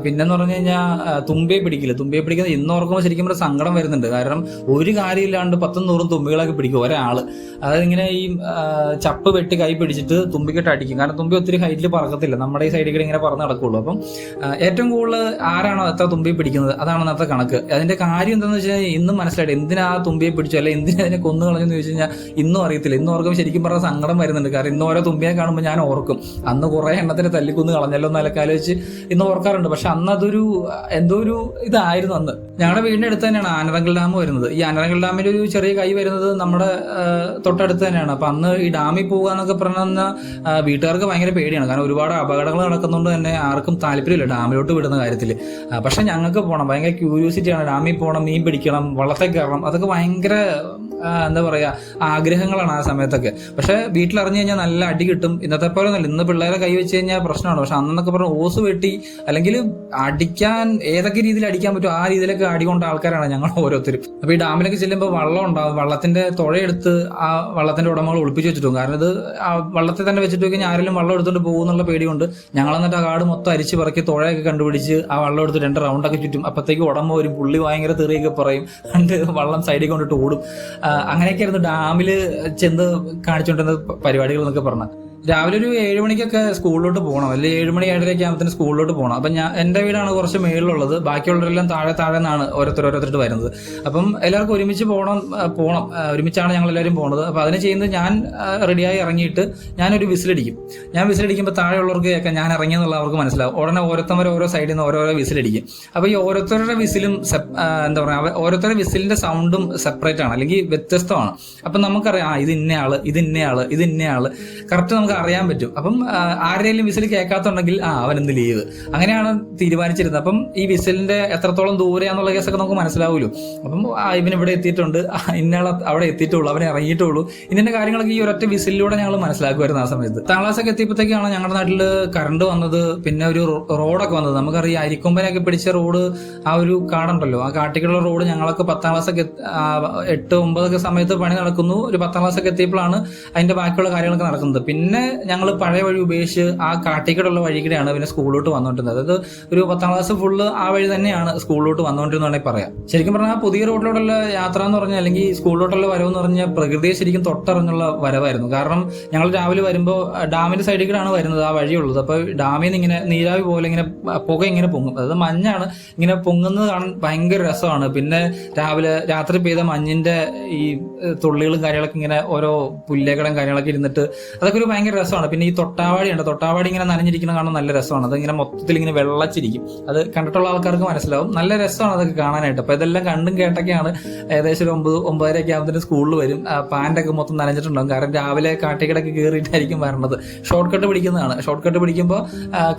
പിന്നെന്ന് പറഞ്ഞു കഴിഞ്ഞാൽ തുമ്പിയെ പിടിക്കുന്നത് ഇന്ന് ഓർക്കുമ്പോൾ ശരിക്കും ഒരു സങ്കടം വരുന്നുണ്ട്. കാരണം ഒരു കാര്യമില്ലാണ്ട് 10-100 തുമ്പികളൊക്കെ പിടിക്കും ഒരാള്. അതായത് ഇങ്ങനെ ഈ ചപ്പ് വെട്ടി കൈ പിടിച്ചിട്ട് തുമ്പിക്കെട്ട് അടിക്കും. കാരണം തുമ്പി ഒത്തിരി ഹൈറ്റിൽ പറക്കത്തില്ല, നമ്മുടെ ഈ സൈഡിൽ കൂടെ ഇങ്ങനെ പറന്ന് നടക്കുള്ളൂ. അപ്പം ഏറ്റവും കൂടുതൽ ആരാണോ എത്ര തുമ്പി പിടിക്കുന്നത് അതാണ് അന്നത്തെ കണക്ക്. അതിന്റെ കാര്യം എന്താണെന്ന് വെച്ച് കഴിഞ്ഞാൽ ഇന്നും മനസ്സിലായിട്ട് എന്തിനാ ആ തുമ്പിയെ പിടിച്ചു, അല്ലെ എന്തിനാ അതിനെ കൊന്നു കളഞ്ഞെന്ന് ചോദിച്ചു കഴിഞ്ഞാൽ ഇന്നും അറിയത്തില്ല. ഇന്ന് ഓർക്കുമ്പോൾ ശരിക്കും പറഞ്ഞാൽ സങ്കടം വരുന്നുണ്ട്. കാരണം ഇന്ന് ഓരോ തുമ്പിയെ കാണുമ്പോൾ ഞാൻ ഓർക്കും അന്ന് കുറെ എണ്ണത്തിന് തല്ലിക്കൊന്ന് കളഞ്ഞല്ലോ എന്നൊക്കെ ആലോചിച്ച് ഇന്ന് ഓർക്കാറുണ്ട്. പക്ഷെ അന്ന് അതൊരു എന്തോ ഒരു ഇതായിരുന്നു. അന്ന് ഞങ്ങളുടെ വീടിന്റെ അടുത്ത് തന്നെയാണ് ആനറങ്കൽ ഡാം വരുന്നത്. ഈ ആനറങ്കൽ ഡാമിന്റെ ഒരു ചെറിയ കൈ വരുന്നത് നമ്മുടെ തൊട്ടടുത്ത് തന്നെയാണ്. അപ്പൊ അന്ന് ഈ ഡാമിൽ പോകുക എന്നൊക്കെ പറഞ്ഞ വീട്ടുകാർക്ക് ഭയങ്കര പേടിയാണ്. കാരണം ഒരുപാട് അപകടങ്ങൾ നടക്കുന്നതുകൊണ്ട് തന്നെ ആർക്കും താല്പര്യമില്ല ഡാമിലോട്ട് വിടുന്ന കാര്യത്തിൽ. പക്ഷെ ഞങ്ങൾക്ക് പോകണം, ഭയങ്കര ക്യൂരിയോസിറ്റിയാണ്. ഡാമിൽ പോകണം, മീൻ പിടിക്കണം, വള്ളത്തെ കയറണം, അതൊക്കെ ഭയങ്കര എന്താ പറയാ ആഗ്രഹങ്ങളാണ് ആ സമയത്തൊക്കെ. പക്ഷെ വീട്ടിലറിഞ്ഞു കഴിഞ്ഞാൽ നല്ല അടി കിട്ടും. ഇന്നത്തെ പോലെ ഒന്നല്ല, ഇന്ന് പിള്ളേരെ കൈ വെച്ച് കഴിഞ്ഞാൽ പ്രശ്നമാണ്. പക്ഷെ അന്നൊക്കെ പറഞ്ഞ ഓസ് വെട്ടി അല്ലെങ്കിൽ അടിക്കാൻ ഏതൊക്കെ രീതിയിൽ അടിക്കാൻ പറ്റും ആ രീതിയിലൊക്കെ അടികൊണ്ട ആൾക്കാരാണ് ഞങ്ങൾ ഓരോരുത്തരും. അപ്പൊ ഈ ഡാമിലൊക്കെ ചെല്ലുമ്പോൾ വള്ളം ഉണ്ടാവും, വള്ളത്തിന്റെ തുഴയെടുത്ത് ആ വള്ളത്തിന്റെ ഉടമകൾ ഒളിപ്പിച്ച് വെച്ചിട്ടും. കാരണം ഇത് ആ വള്ളത്തെ തന്നെ വെച്ചിട്ട് കഴിഞ്ഞാൽ ആരെങ്കിലും വള്ളം എടുത്തോണ്ട് പോകുന്നുള്ള പേടിയുണ്ട്. ഞങ്ങൾ എന്നിട്ട് ആ കാട് മൊത്തം അരിച്ച് പറക്കി തുഴയൊക്കെ കണ്ടുപിടിച്ച് ആ വള്ളം എടുത്ത് 2 റൗണ്ടൊക്കെ ചുറ്റും. അപ്പത്തേക്ക് ഉടമ വരും, പുള്ളി ഭയങ്കര തെറിയൊക്കെ പറയും, കണ്ട് വള്ളം സൈഡിൽ കൊണ്ടിട്ട് ഓടും. അങ്ങനെയൊക്കെയായിരുന്നു ഡാമിൽ ചെന്ന് കാണിച്ചുകൊണ്ടിരുന്ന പരിപാടികൾ എന്നൊക്കെ പറഞ്ഞാൽ. രാവിലെ ഒരു 7 മണിക്കൊക്കെ സ്കൂളിലോട്ട് പോകണം, അല്ലെങ്കിൽ 7 മണി 7:30 ആകുമ്പോഴത്തേന് സ്കൂളിലോട്ട് പോകണം. അപ്പം എൻ്റെ വീടാണ് കുറച്ച് മേളിലുള്ളത്, ബാക്കിയുള്ളവരെല്ലാം താഴെ നിന്നാണ് ഓരോരുത്തരായിട്ട് വരുന്നത്. അപ്പം എല്ലാവർക്കും ഒരുമിച്ച് പോകണം. ഒരുമിച്ചാണ് ഞങ്ങൾ എല്ലാവരും പോകുന്നത്. അപ്പം അതിന് ചെയ്യുന്നത് ഞാൻ റെഡിയായി ഇറങ്ങിയിട്ട് ഞാനൊരു വിസിലടിക്കും. ഞാൻ വിസിലടിക്കുമ്പോൾ താഴെയുള്ളവർക്ക് കേൾക്കാം ഞാൻ ഇറങ്ങിയെന്നുള്ള അവർക്ക് മനസ്സിലാവും. ഉടനെ ഓരോരുത്തർ ഓരോ സൈഡിൽ നിന്ന് ഓരോരോ വിസിലടിക്കും. അപ്പോൾ ഈ ഓരോരുത്തരുടെ വിസിലും എന്താ പറയുക, ഓരോരുത്തരുടെ വിസിലിന്റെ സൗണ്ടും സെപ്പറേറ്റ് ആണ്, അല്ലെങ്കിൽ വ്യത്യസ്തമാണ്. അപ്പം നമുക്കറിയാം ഇത് ഇന്നയാള് കറക്റ്റ് നമുക്ക് അറിയാൻ പറ്റും. അപ്പം ആരുടെയും വിസിൽ കേൾക്കാത്തുണ്ടെങ്കിൽ അവനെന്ത് ലീവ്, അങ്ങനെയാണ് തീരുമാനിച്ചിരുന്നത്. അപ്പം ഈ വിസിലിന്റെ എത്രത്തോളം ദൂരെയാന്നുള്ള കേസൊക്കെ നമുക്ക് മനസ്സിലാവുമല്ലോ. അപ്പം ഇവൻ ഇവിടെ എത്തിയിട്ടുണ്ട്, ഇന്നയാൾ അവിടെ എത്തിയിട്ടുള്ളൂ, അവനെ ഇറങ്ങിയിട്ടുള്ളൂ, ഇതിന്റെ കാര്യങ്ങളൊക്കെ ഈ ഒരൊറ്റ വിസിലിലൂടെ ഞങ്ങൾ മനസ്സിലാക്കുമായിരുന്നു ആ സമയത്ത്. 10ാം ക്ലാസ്സൊക്കെ എത്തിയപ്പോഴത്തേക്കാണ് ഞങ്ങളുടെ നാട്ടിൽ കറണ്ട് വന്നത്, പിന്നെ ഒരു റോഡൊക്കെ വന്നത്. നമുക്കറിയാം അരിക്കൊമ്പനൊക്കെ പിടിച്ച റോഡ്, ആ ഒരു കാടുണ്ടല്ലോ, ആ കാട്ടിക്കുള്ള റോഡ് ഞങ്ങളൊക്കെ 10ാം ക്ലാസ്സൊക്കെ 8-9 സമയത്ത് പണി നടക്കുന്നു. ഒരു 10ാം ക്ലാസ്സൊക്കെ എത്തിയപ്പോഴാണ് അതിന്റെ ബാക്കിയുള്ള കാര്യങ്ങളൊക്കെ നടക്കുന്നത്. പിന്നെ ഞങ്ങൾ പഴയ വഴി ഉപേക്ഷിച്ച് ആ കാട്ടിക്കടുള്ള വഴികൂടെയാണ് പിന്നെ സ്കൂളിലോട്ട് വന്നുകൊണ്ടിരുന്നത്. അതായത് ഒരു 10ാം ക്ലാസ് ഫുള്ള് ആ വഴി തന്നെയാണ് സ്കൂളിലോട്ട് വന്നുകൊണ്ടിരുന്നതാണെങ്കിൽ പറയാം. ശരിക്കും പറഞ്ഞാൽ പുതിയ റോഡിലോട്ടുള്ള യാത്ര എന്ന് പറഞ്ഞാൽ, അല്ലെങ്കിൽ സ്കൂളിലോട്ടുള്ള വരവെന്ന് പറഞ്ഞാൽ പ്രകൃതിയെ ശരിക്കും തൊട്ടറിഞ്ഞുള്ള വരവായിരുന്നു. കാരണം ഞങ്ങൾ രാവിലെ വരുമ്പോൾ ഡാമിന്റെ സൈഡിൽ കൂടെയാണ് വരുന്നത്, ആ വഴിയുള്ളത്. അപ്പോൾ ഡാമിൽ നിന്ന് ഇങ്ങനെ നീരാവി പോലെ ഇങ്ങനെ പുക ഇങ്ങനെ പൊങ്ങും. അതായത് മഞ്ഞാണ് ഇങ്ങനെ പൊങ്ങുന്നത് കാണാൻ ഭയങ്കര രസമാണ്. പിന്നെ രാത്രി പെയ്ത മഞ്ഞിന്റെ ഈ തുള്ളികളും കാര്യങ്ങളൊക്കെ ഇങ്ങനെ ഓരോ പുല്ലേക്കടം കാര്യങ്ങളൊക്കെ ഇരുന്നിട്ട് അതൊക്കെ ഒരു ഭയങ്കര രസമാണ്. പിന്നെ ഈ തൊട്ടാവാടി ഇങ്ങനെ നനഞ്ഞിരിക്കുന്ന കാണാൻ നല്ല രസമാണ്. അതിങ്ങനെ മൊത്തത്തിൽ ഇങ്ങനെ വെള്ളച്ചിരിക്കും. അത് കണ്ടിട്ടുള്ള ആൾക്കാർക്ക് മനസ്സിലാവും, നല്ല രസമാണ് അതൊക്കെ കാണാനായിട്ട്. അപ്പൊ ഇതെല്ലാം കണ്ടും കേട്ടൊക്കെയാണ് ഏകദേശം ഒരു 9-9:30 ആകുമ്പോൾ സ്കൂളിൽ വരും. പാൻ്റൊക്കെ മൊത്തം നനഞ്ഞിട്ടുണ്ടാകും. കാരണം രാവിലെ കാട്ടിക്കിടക്ക് കയറിയിട്ടായിരിക്കും വരണത്. ഷോർട്ട് കട്ട് പിടിക്കുന്നതാണ്. ഷോർട്ട് കട്ട് പിടിക്കുമ്പോൾ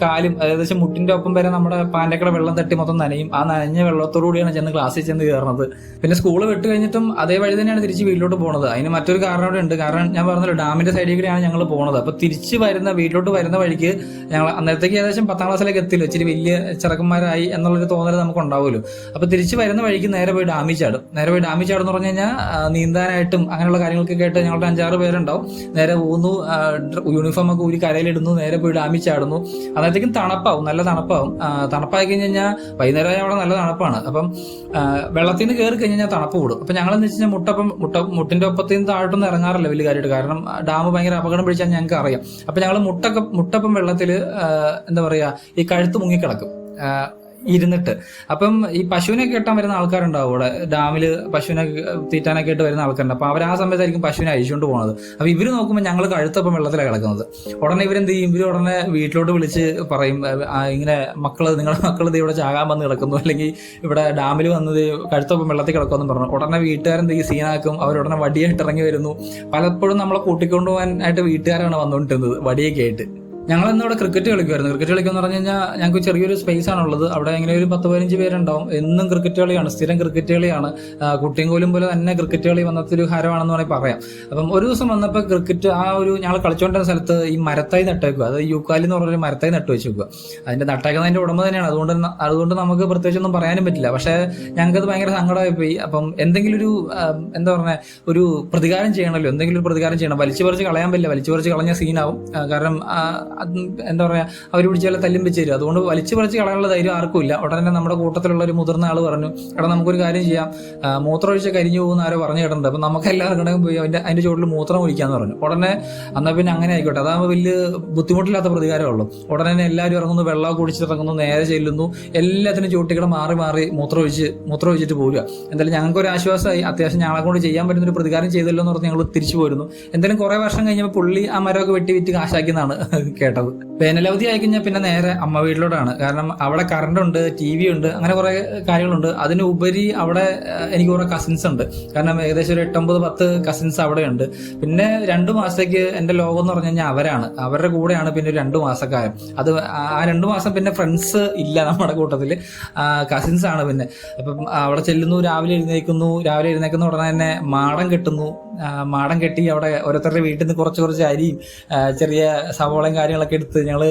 കാലും ഏകദേശം മുട്ടിന്റെ ഒപ്പം വരെ നമ്മുടെ പാൻ്റൊക്കെ വെള്ളം തട്ടി മൊത്തം നനയും. ആ നനഞ്ഞ വെള്ളത്തോടുകൂടിയാണ് ചെന്ന് ക്ലാസ്സിൽ ചെന്ന് കയറുന്നത്. പിന്നെ സ്കൂൾ വിട്ട് കഴിഞ്ഞിട്ടും അതേ വഴി തന്നെയാണ് തിരിച്ച് വീട്ടിലോട്ട് പോകുന്നത്. അതിന് മറ്റൊരു കാരണം കൂടെ ഉണ്ട്. കാരണം ഞാൻ പറഞ്ഞല്ലോ ഡാമിന്റെ സൈഡിൽ കൂടെയാണ് ഞങ്ങൾ പോകുന്നത്. അപ്പൊ തിരിച്ച് വീട്ടിലോട്ട് വരുന്ന വഴിക്ക് ഞങ്ങൾ അന്നേരത്തേക്ക് ഏകദേശം 10ാം ക്ലാസ്സിലേക്ക് എത്തില്ല, ഇച്ചിരി വലിയ ചെറുക്കന്മാരായി എന്നുള്ളൊരു തോന്നൽ നമുക്ക് ഉണ്ടാവുമല്ലോ. അപ്പൊ തിരിച്ച് വരുന്ന വഴിക്ക് നേരെ പോയി ഡാമിൽ ചാടും എന്ന് പറഞ്ഞു കഴിഞ്ഞാൽ നീന്താനായിട്ടും അങ്ങനെയുള്ള കാര്യങ്ങൾക്കൊക്കെ ആയിട്ട് ഞങ്ങളുടെ 5-6 പേരുണ്ടാവും. നേരെ പോകുന്നു, യൂണിഫോം ഒക്കെ ഊരി കരയിലിടുന്നു, നേരെ പോയി ഡാമിൽ ചാടുന്നു. അന്നേരത്തേക്കും നല്ല തണുപ്പായി കഴിഞ്ഞാൽ വൈകുന്നേരം അവിടെ നല്ല തണുപ്പാണ്. അപ്പം വെള്ളത്തിൽ നിന്ന് കയറി കഴിഞ്ഞാൽ തണുപ്പ് കൂടും. അപ്പൊ ഞങ്ങളെന്ന് വെച്ച് കഴിഞ്ഞാൽ മുട്ടിന്റെ ഒപ്പത്തിൽ നിന്ന് താഴോട്ടൊന്നും ഇറങ്ങാറില്ല വലിയ കാര്യമായിട്ട്. കാരണം ഡാം ഭയങ്കര അപകടം പിടിച്ചാൽ ഞങ്ങൾക്ക് അറിയാം. അപ്പൊ ഞങ്ങൾ മുട്ടപ്പം വെള്ളത്തിൽ എന്താ പറയാ ഈ കഴുത്ത് മുങ്ങിക്കിടക്കും. ഇരുന്നിട്ട്. അപ്പം ഈ പശുവിനെ കെട്ടാൻ വരുന്ന ആൾക്കാരുണ്ടാവും അവിടെ, ഡാമിൽ പശുവിനെ തീറ്റാനൊക്കെ ആയിട്ട് വരുന്ന ആൾക്കാരുണ്ട്. അപ്പോൾ അവർ ആ സമയത്തായിരിക്കും പശുവിനെ അഴിച്ചുകൊണ്ട് പോകുന്നത്. അപ്പോൾ ഇവർ നോക്കുമ്പോൾ ഞങ്ങൾ കഴുത്തപ്പം വെള്ളത്തിലാണ് കിടക്കുന്നത്. ഉടനെ ഇവരെന്ത് ചെയ്യും, ഇവർ ഉടനെ വീട്ടിലോട്ട് വിളിച്ച് പറയും, ഇങ്ങനെ നിങ്ങളുടെ മക്കൾ ഇവിടെ ചാകാൻ വന്ന് കിടക്കുന്നു, അല്ലെങ്കിൽ ഇവിടെ ഡാമിൽ വന്നത് കഴുത്തപ്പം വെള്ളത്തിൽ കിടക്കുമെന്ന് പറഞ്ഞു. ഉടനെ വീട്ടുകാരെന്ത് ഈ സീനാക്കും, അവരുടനെ വടിയായിട്ട് ഇറങ്ങി വരുന്നു. പലപ്പോഴും നമ്മളെ കൂട്ടിക്കൊണ്ടുപോകാനായിട്ട് വീട്ടുകാരാണ് വന്നുകൊണ്ടിരുന്നത് വടിയൊക്കെ ആയിട്ട്. ഞങ്ങളന്ന് ഇവിടെ ക്രിക്കറ്റ് കളിക്കുമായിരുന്നു. ക്രിക്കറ്റ് കളിക്കുമെന്ന് പറഞ്ഞു കഴിഞ്ഞാൽ ഞങ്ങൾക്ക് ചെറിയൊരു സ്പേസ് ആണുള്ളത്. അവിടെ ഇങ്ങനെ ഒരു 10-15 പേരുണ്ടാവും. എന്നും ക്രിക്കറ്റ് കളിയാണ്, സ്ഥിരം ക്രിക്കറ്റ് കളിയാണ്. കുട്ടിയും കോലും പോലെ തന്നെ ക്രിക്കറ്റ് കളി വന്നത്തെ ഒരു ഹരമാണെന്ന് വേണമെങ്കിൽ പറയാം. അപ്പം ഒരു ദിവസം വന്നപ്പോൾ ക്രിക്കറ്റ് ഞങ്ങൾ കളിച്ചുകൊണ്ടിരുന്ന സ്ഥലത്ത് ഈ മരത്തായി നട്ടേക്കുക, അത് യൂക്കാലി എന്ന് പറഞ്ഞൊരു മരത്തായി നട്ടു വെച്ചേക്കുക. അതിന്റെ നട്ടേക്കുന്നതിന്റെ ഉടമ തന്നെയാണ്. അതുകൊണ്ട് നമുക്ക് പ്രത്യേകിച്ചൊന്നും പറയാനും പറ്റില്ല. പക്ഷേ ഞങ്ങൾക്കത് ഭയങ്കര സങ്കടമായി പോയി. അപ്പം എന്തെങ്കിലും ഒരു എന്താ പറയുക, ഒരു പ്രതികാരം ചെയ്യണമല്ലോ, എന്തെങ്കിലും ഒരു പ്രതികാരം ചെയ്യണം. വലിച്ചു പറിച്ച് കളയാൻ പറ്റില്ല, വലിച്ചു പറിച്ച് കളഞ്ഞ സീനാവും. കാരണം എന്താ പറയുക, അവർ പിടിച്ചാലും തല്ലും വെച്ച് തരും. അതുകൊണ്ട് വലിച്ചു പറിച്ച് കളയാനുള്ള ധൈര്യം ആർക്കും ഇല്ല. ഉടനെ നമ്മുടെ കൂട്ടത്തിലുള്ള ഒരു മുതിർന്ന ആൾ പറഞ്ഞു, എടാ നമുക്കൊരു കാര്യം ചെയ്യാം, മൂത്രമൊഴിച്ച് കരിഞ്ഞു പോകുന്ന ആരോ പറഞ്ഞു കേട്ടിട്ടുണ്ട്, അപ്പം നമുക്ക് എല്ലാവർക്കും പോയി അതിന്റെ ചുവട്ടിൽ മൂത്രം ഒഴിക്കാന്ന് പറഞ്ഞു. ഉടനെ എന്നാൽ പിന്നെ അങ്ങനെ ആയിക്കോട്ടെ, അതാകുമ്പോൾ വലിയ ബുദ്ധിമുട്ടില്ലാത്ത പ്രതികാരമുള്ളൂ. ഉടനെ തന്നെ എല്ലാവരും ഇറങ്ങുന്നു, വെള്ളം കുടിച്ചിറങ്ങുന്നു, നേരെ ചെല്ലുന്നു, എല്ലാത്തിനും ചുവട്ടിക്കടെ മാറി മൂത്രം ഒഴിച്ചിട്ട് പോരുക. എന്തായാലും ഞങ്ങൾക്കൊരു ആശ്വാസമായി. അത്യാവശ്യം ഞങ്ങളെ കൊണ്ട് ചെയ്യാൻ പറ്റുന്ന ഒരു പ്രതികാരം ചെയ്തല്ലോ എന്ന് പറഞ്ഞ് ഞങ്ങൾ തിരിച്ചു പോരുന്നു. എന്തായാലും കുറെ വർഷം കഴിഞ്ഞപ്പോൾ പുള്ളി ആ മരമൊക്കെ വിറ്റ് കാശാക്കിയെന്നാണ് കേട്ടത്. വേനലവധി ആയി കഴിഞ്ഞാൽ പിന്നെ നേരെ അമ്മ വീട്ടിലോട്ടാണ്. കാരണം അവിടെ കറണ്ട് ഉണ്ട്, TV ഉണ്ട്, അങ്ങനെ കുറെ കാര്യങ്ങളുണ്ട്. അതിനുപരി അവിടെ എനിക്ക് കുറെ കസിൻസ് ഉണ്ട്. കാരണം ഏകദേശം ഒരു 8-9-10 കസിൻസ് അവിടെ ഉണ്ട്. പിന്നെ 2 മാസത്തേക്ക് എന്റെ ലോകം എന്ന് പറഞ്ഞു കഴിഞ്ഞാൽ അവരാണ്. അവരുടെ കൂടെയാണ് പിന്നെ ഒരു 2 മാസക്കാലം. അത് ആ 2 മാസം പിന്നെ ഫ്രണ്ട്സ് ഇല്ല നമ്മുടെ കൂട്ടത്തില്, കസിൻസ് ആണ്. പിന്നെ അപ്പം അവിടെ ചെല്ലുന്നു, രാവിലെ എഴുന്നേക്കുന്ന ഉടനെ തന്നെ മാടം കെട്ടുന്നു. മാടം കെട്ടി അവിടെ ഓരോരുത്തരുടെ വീട്ടിൽ നിന്ന് കുറച്ച് അരിയും ചെറിയ സവോളയും കാര്യങ്ങളൊക്കെ എടുത്ത് ഞങ്ങള്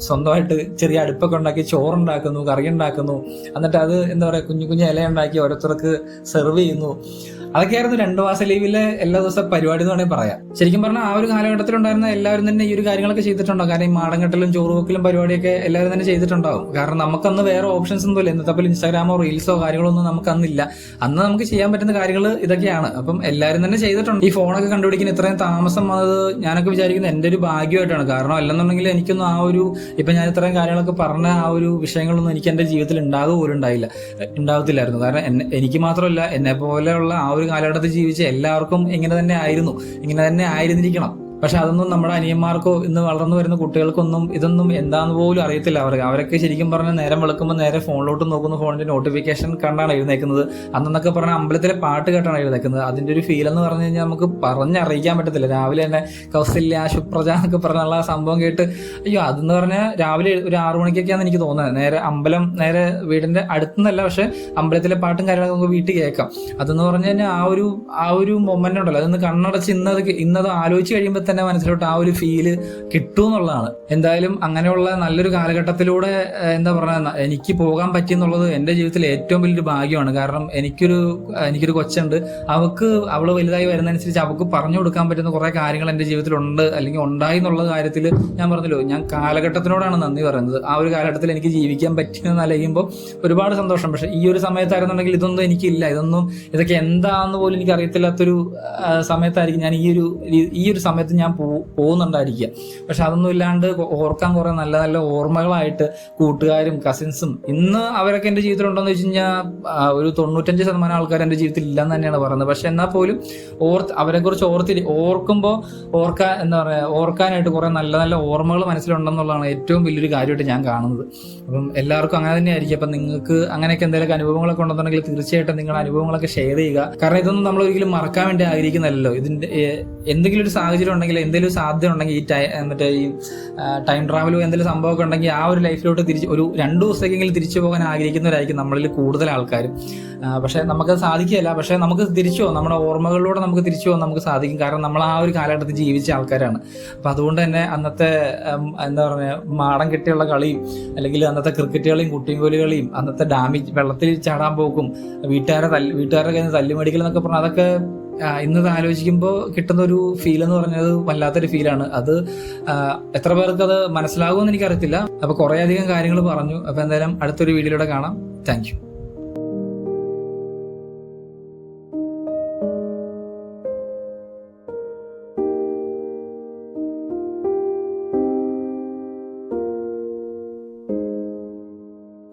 സ്വന്തമായിട്ട് ചെറിയ അടുപ്പൊക്കെ ഉണ്ടാക്കി ചോറുണ്ടാക്കുന്നു, കറി ഉണ്ടാക്കുന്നു. എന്നിട്ട് അത് എന്താ പറയാ, കുഞ്ഞു ഇല ഉണ്ടാക്കി ഓരോരുത്തർക്ക് സെർവ് ചെയ്യുന്നു. അതൊക്കെയായിരുന്നു 2 മാസം ലീവിലെ എല്ലാ ദിവസം പരിപാടി എന്ന് വേണമെങ്കിൽ പറയാം. ശരിക്കും പറഞ്ഞാൽ ആ ഒരു കാലഘട്ടത്തിലുണ്ടായിരുന്ന എല്ലാവരും തന്നെ ഈ ഒരു കാര്യങ്ങളൊക്കെ ചെയ്തിട്ടുണ്ടാവും. കാരണം ഈ മാടങ്കെട്ടലും ചോറുവെക്കലും പരിപാടിയൊക്കെ എല്ലാവരും തന്നെ ചെയ്തിട്ടുണ്ടാവും. കാരണം നമുക്കന്ന് വേറെ ഓപ്ഷൻസ് ഒന്നും ഇല്ല. ഇന്നത്തെ പോലെ ഇൻസ്റ്റാഗ്രാമോ റീൽസോ കാര്യങ്ങളൊന്നും നമുക്ക് അന്നില്ല. അന്ന് നമുക്ക് ചെയ്യാൻ പറ്റുന്ന കാര്യങ്ങൾ ഇതൊക്കെയാണ്. അപ്പം എല്ലാവരും തന്നെ ചെയ്തിട്ടുണ്ട്. ഈ ഫോണൊക്കെ കണ്ടുപിടിക്കുന്ന ഇത്രയും താമസം വന്നത് ഞാനൊക്കെ വിചാരിക്കുന്നത് എൻ്റെ ഒരു ഭാഗ്യമായിട്ടാണ്. കാരണം അല്ലെന്നുണ്ടെങ്കിൽ എനിക്കൊന്നും ആ ഒരു ഇപ്പം ഞാൻ ഇത്രയും കാര്യങ്ങളൊക്കെ പറഞ്ഞ ആ ഒരു വിഷയങ്ങളൊന്നും എനിക്ക് എൻ്റെ ജീവിതത്തിൽ ഉണ്ടാകത്തില്ലായിരുന്നു. കാരണം എനിക്ക് മാത്രമല്ല, എന്നെ പോലെയുള്ള ആ ഒരു കാലഘട്ടത്തിൽ ജീവിച്ച എല്ലാവർക്കും ഇങ്ങനെ തന്നെ ആയിരുന്നിരിക്കണം. പക്ഷെ അതൊന്നും നമ്മുടെ അനിയന്മാർക്കോ ഇന്ന് വളർന്നു വരുന്ന കുട്ടികൾക്കൊന്നും ഇതൊന്നും എന്താന്ന് പോലും അറിയത്തില്ല. അവരൊക്കെ ശരിക്കും പറഞ്ഞാൽ നേരം വെളുക്കുമ്പോൾ നേരെ ഫോണിലോട്ട് നോക്കുന്നു, ഫോണിന്റെ നോട്ടിഫിക്കേഷൻ കണ്ടാണ് എഴുന്നേക്കുന്നത്. അന്നൊക്കെ പറഞ്ഞാൽ അമ്പലത്തിലെ പാട്ട് കേട്ടാണ് എഴുന്നേക്കുന്നത്. അതിന്റെ ഒരു ഫീൽ എന്ന് പറഞ്ഞു കഴിഞ്ഞാൽ നമുക്ക് പറഞ്ഞറിയിക്കാൻ പറ്റത്തില്ല. രാവിലെ തന്നെ കൗസല്യ ശുപ്രജ എന്നൊക്കെ പറഞ്ഞുള്ള സംഭവം കേട്ട് അയ്യോ, അതെന്ന് പറഞ്ഞാൽ രാവിലെ ഒരു 6 മണിക്കൊക്കെയാണെന്ന് എനിക്ക് തോന്നുന്നത്. നേരെ വീടിന്റെ അടുത്തുനിന്നല്ല, പക്ഷെ അമ്പലത്തിലെ പാട്ടും കാര്യങ്ങളൊക്കെ നമുക്ക് വീട്ടിൽ കേൾക്കാം. അതെന്ന് പറഞ്ഞു കഴിഞ്ഞാൽ ആ ഒരു മൊമെന്റ് ഉണ്ടല്ലോ, അതൊന്ന് കണ്ണടച്ച് ഇന്നത് ആലോചിച്ച് കഴിയുമ്പോൾ തന്നെ മനസ്സിലോട്ട് ആ ഒരു ഫീല് കിട്ടും എന്നുള്ളതാണ്. എന്തായാലും അങ്ങനെയുള്ള നല്ലൊരു കാലഘട്ടത്തിലൂടെ എന്താ പറയുക, എനിക്ക് പോകാൻ പറ്റിയെന്നുള്ളത് എൻ്റെ ജീവിതത്തിലെ ഏറ്റവും വലിയൊരു ഭാഗ്യമാണ്. കാരണം എനിക്കൊരു കൊച്ചുണ്ട്. അവള് വലുതായി വരുന്നതനുസരിച്ച് അവൾക്ക് പറഞ്ഞു കൊടുക്കാൻ പറ്റുന്ന കുറെ കാര്യങ്ങൾ എൻ്റെ ജീവിതത്തിലുണ്ട്, അല്ലെങ്കിൽ ഉണ്ടായി എന്നുള്ള കാര്യത്തിൽ ഞാൻ പറഞ്ഞല്ലോ, ഞാൻ കാലഘട്ടത്തിനോടാണ് നന്ദി പറയുന്നത്. ആ ഒരു കാലഘട്ടത്തിൽ എനിക്ക് ജീവിക്കാൻ പറ്റിയെന്ന് അലയുമ്പോൾ ഒരുപാട് സന്തോഷം. പക്ഷെ ഈ ഒരു സമയത്തായിരുന്നുണ്ടെങ്കിൽ ഇതൊന്നും എനിക്കില്ല. ഇതൊക്കെ എന്താണെന്ന് പോലും എനിക്ക് അറിയത്തില്ലാത്തൊരു സമയത്തായിരിക്കും ഞാൻ ഈ ഒരു സമയത്ത് ഞാൻ പോകുന്നുണ്ടായിരിക്കുക. പക്ഷെ അതൊന്നും ഇല്ലാണ്ട് ഓർക്കാൻ കുറെ നല്ല നല്ല ഓർമ്മകളായിട്ട് കൂട്ടുകാരും കസിൻസും ഇന്ന് അവരൊക്കെ എൻ്റെ ജീവിതത്തിലുണ്ടോന്ന് വെച്ച് കഴിഞ്ഞാൽ ഒരു 95% ആൾക്കാർ എൻ്റെ ജീവിതത്തിൽ ഇല്ലെന്ന് തന്നെയാണ് പറയുന്നത്. പക്ഷെ എന്നാൽ പോലും അവരെ കുറിച്ച് ഓർക്കാനായിട്ട് കുറെ നല്ല നല്ല ഓർമ്മകൾ മനസ്സിലുണ്ടെന്നുള്ളതാണ് ഏറ്റവും വലിയൊരു കാര്യമായിട്ട് ഞാൻ കാണുന്നത്. അപ്പം എല്ലാവർക്കും അങ്ങനെ തന്നെ ആയിരിക്കും. അപ്പം നിങ്ങൾക്ക് അങ്ങനെയൊക്കെ എന്തെങ്കിലും അനുഭവങ്ങളൊക്കെ ഉണ്ടെന്നുണ്ടെങ്കിൽ തീർച്ചയായിട്ടും നിങ്ങളുടെ അനുഭവങ്ങളൊക്കെ ഷെയർ ചെയ്യുക. കാരണം ഇതൊന്നും നമ്മൾ ഒരിക്കലും മറക്കാൻ വേണ്ടി ആഗ്രഹിക്കുന്നല്ലോ. ഇതിന്റെ എന്തെങ്കിലും ഒരു സാഹചര്യം ഉണ്ടെങ്കിൽ, എന്തെങ്കിലും ഒരു സാധ്യത ഉണ്ടെങ്കിൽ, ഈ ടൈം ട്രാവലോ എന്തെങ്കിലും സംഭവമൊക്കെ ഉണ്ടെങ്കിൽ ആ ഒരു ലൈഫിലോട്ട് ഒരു 2 ദിവസത്തേക്കെങ്കിലും തിരിച്ചു പോകാൻ ആഗ്രഹിക്കുന്നവരായിരിക്കും നമ്മളിൽ കൂടുതൽ ആൾക്കാരും. പക്ഷെ നമുക്കത് സാധിക്കുകയില്ല. പക്ഷെ നമുക്ക് നമ്മുടെ ഓർമ്മകളിലൂടെ നമുക്ക് തിരിച്ചു പോകാൻ നമുക്ക് സാധിക്കും. കാരണം നമ്മൾ ആ ഒരു കാലഘട്ടത്തിൽ ജീവിച്ച ആൾക്കാരാണ്. അപ്പൊ അതുകൊണ്ട് തന്നെ അന്നത്തെ എന്താ പറയുക, മാടം കെട്ടിയുള്ള കളിയും, അല്ലെങ്കിൽ അന്നത്തെ ക്രിക്കറ്റ് കളിയും, കുട്ടിയും കളിയും, അന്നത്തെ വെള്ളത്തിൽ ചാടാൻ പോക്കും, വീട്ടുകാരുടെ കയ്യിൽ നിന്ന് തല്ലുമേടിക്കൽ എന്നൊക്കെ പറഞ്ഞാൽ അതൊക്കെ ഇന്നത് ആലോചിക്കുമ്പോൾ കിട്ടുന്ന ഒരു ഫീൽ എന്ന് പറഞ്ഞത് വല്ലാത്തൊരു ഫീലാണ്. അത് എത്ര പേർക്ക് അത് മനസ്സിലാകുമെന്ന് എനിക്കറിയത്തില്ല. അപ്പൊ കുറെ അധികം കാര്യങ്ങൾ പറഞ്ഞു. അപ്പൊ എന്തായാലും അടുത്തൊരു വീഡിയോയിലൂടെ കാണാം. Thank you.